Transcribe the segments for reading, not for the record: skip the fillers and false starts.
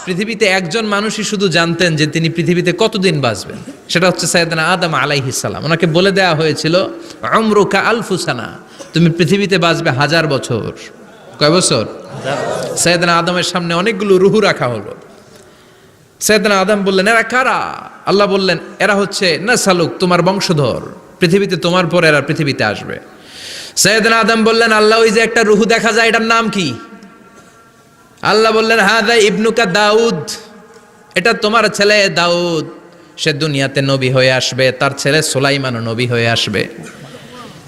পৃথিবীতে একজন মানুষই শুধু জানতেন যে তিনি পৃথিবীতে কতদিন বাঁচবেন, সেটা হচ্ছে সাইয়েদনা আদম আলাইহিস সালাম। ওনাকে বলে দেওয়া হয়েছিল উমরুকা আলফু সানা, তুমি পৃথিবীতে বাঁচবে 1000 বছর। কয় বছর? সাইয়েদনা আদমের সামনে অনেকগুলো রুহু রাখা হলো। সাইয়েদনা আদম বললেন, এরা কারা? আল্লাহ বললেন, এরা হচ্ছে নাসালুক, তোমার বংশধর, পৃথিবীতে তোমার পর এরা পৃথিবীতে আসবে। সাইয়েদনা আদম বললেন, আল্লাহ ওই যে একটা রুহু দেখা যায়, এটার নাম কি? আল্লাহ বললেন, হাদা ইবনুকা দাউদ, এটা তোমার ছেলে দাউদ, সে দুনিয়াতে নবী হয়ে আসবে, তার ছেলে সুলাইমানও নবী হয়ে আসবে।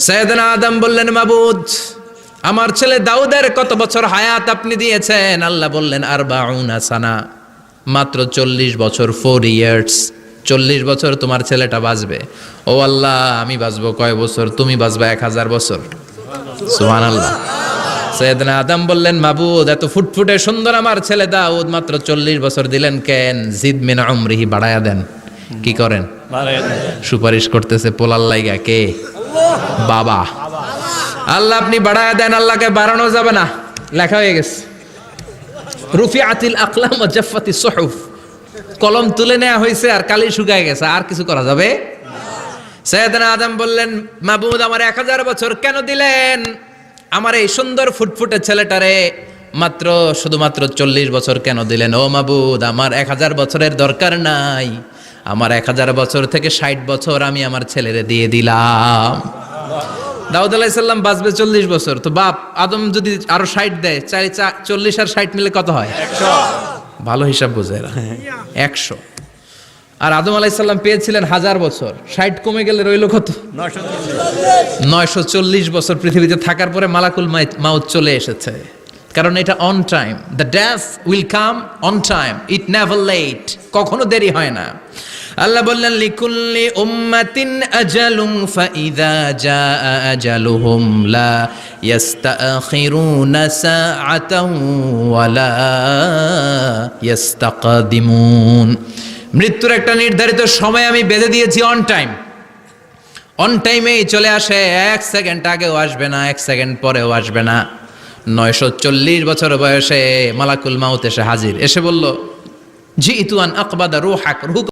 সাইয়েদনা আদম বললেন, মাবুদ, আমার ছেলে দাউদের কত বছর হায়াত আপনি দিয়েছেন? আল্লাহ বললেন, 40 সানা, মাত্র 40 বছর, 4 ইয়ার্স, 40 বছর তোমার ছেলেটা বাঁচবে। ও আল্লাহ, আমি বাঁচবো কয় বছর? তুমি বাঁচবা 1000 বছর। সুবহানাল্লাহ। সাইয়েদনা আদম বললেন, মাবুদ, এত ফুটফুটে সুন্দর আমার ছেলে দাউদ, মাত্র 40 বছর দিলেন কেন? জিদ মিন উমরিহি, বাড়ায়া দেন। কি করেন? সুপারিশ করতেছে পোলার লাইগা। কে? বাবা। আল্লাহ আপনি বাড়ায়া দেন। আল্লাহকে বাড়ানো যাবে না, লেখা হয়ে গেছে। রুফিআতিল আকলাম ওয়া জাফফাতিস সুহুফ, কলম তুলে নেওয়া হয়েছে আর কালি শুকায় গেছে, আর কিছু করা যাবে? সাইয়েদনা আদম বললেন, মাবুদ, আমার 1000 বছর কেন দিলেন? আমার এই সুন্দর ফুটফুটে ছেলেটারে মাত্র শুধুমাত্র 40 বছর কেন দিলেন? ও মাবুদ, আমার 1000 বছরের দরকার নাই, আমার 1000 বছর থেকে 60 বছর আমি আমার ছেলেরে দিয়ে দিলাম। দাউদ আলাইহিস সালাম বাঁচবে 40 বছর, তো বাপ আদম যদি আরো 60 দেয়, 40 আর 60 মিলে কত হয়? 100। ভালো হিসাব বোঝে এরা, 100। আর আদম আলাইহিস সালাম পেয়েছিলেন 1000 বছর, 60 কমে গেলে রইল কত? 940 বছর পৃথিবীতে থাকার পরে মালাকুল মাউত চলে এসেছে। কারণ এটা on time, the death will come on time, it never late, কখনো দেরি হয় না। আল্লাহ বললেন, লিকুল্লি উম্মাতিন আজালুন ফাইযা জাআ আজালুহুম লা ইস্তাখিরুনা সাআতান ওয়ালা ইস্তাকদিমুন। মৃত্যুর একটা নির্ধারিত সময় আমি বেঁধে দিয়েছি, অন টাইম, অন টাইমেই চলে আসে, 1 সেকেন্ড আগেও আসবে না, 1 সেকেন্ড পরেও আসবে না। 940 বছর বয়সে মালাকুল মাউত এসে হাজির, এসে বলল, জিইতু আন আকবাদা রূহাক, রূহ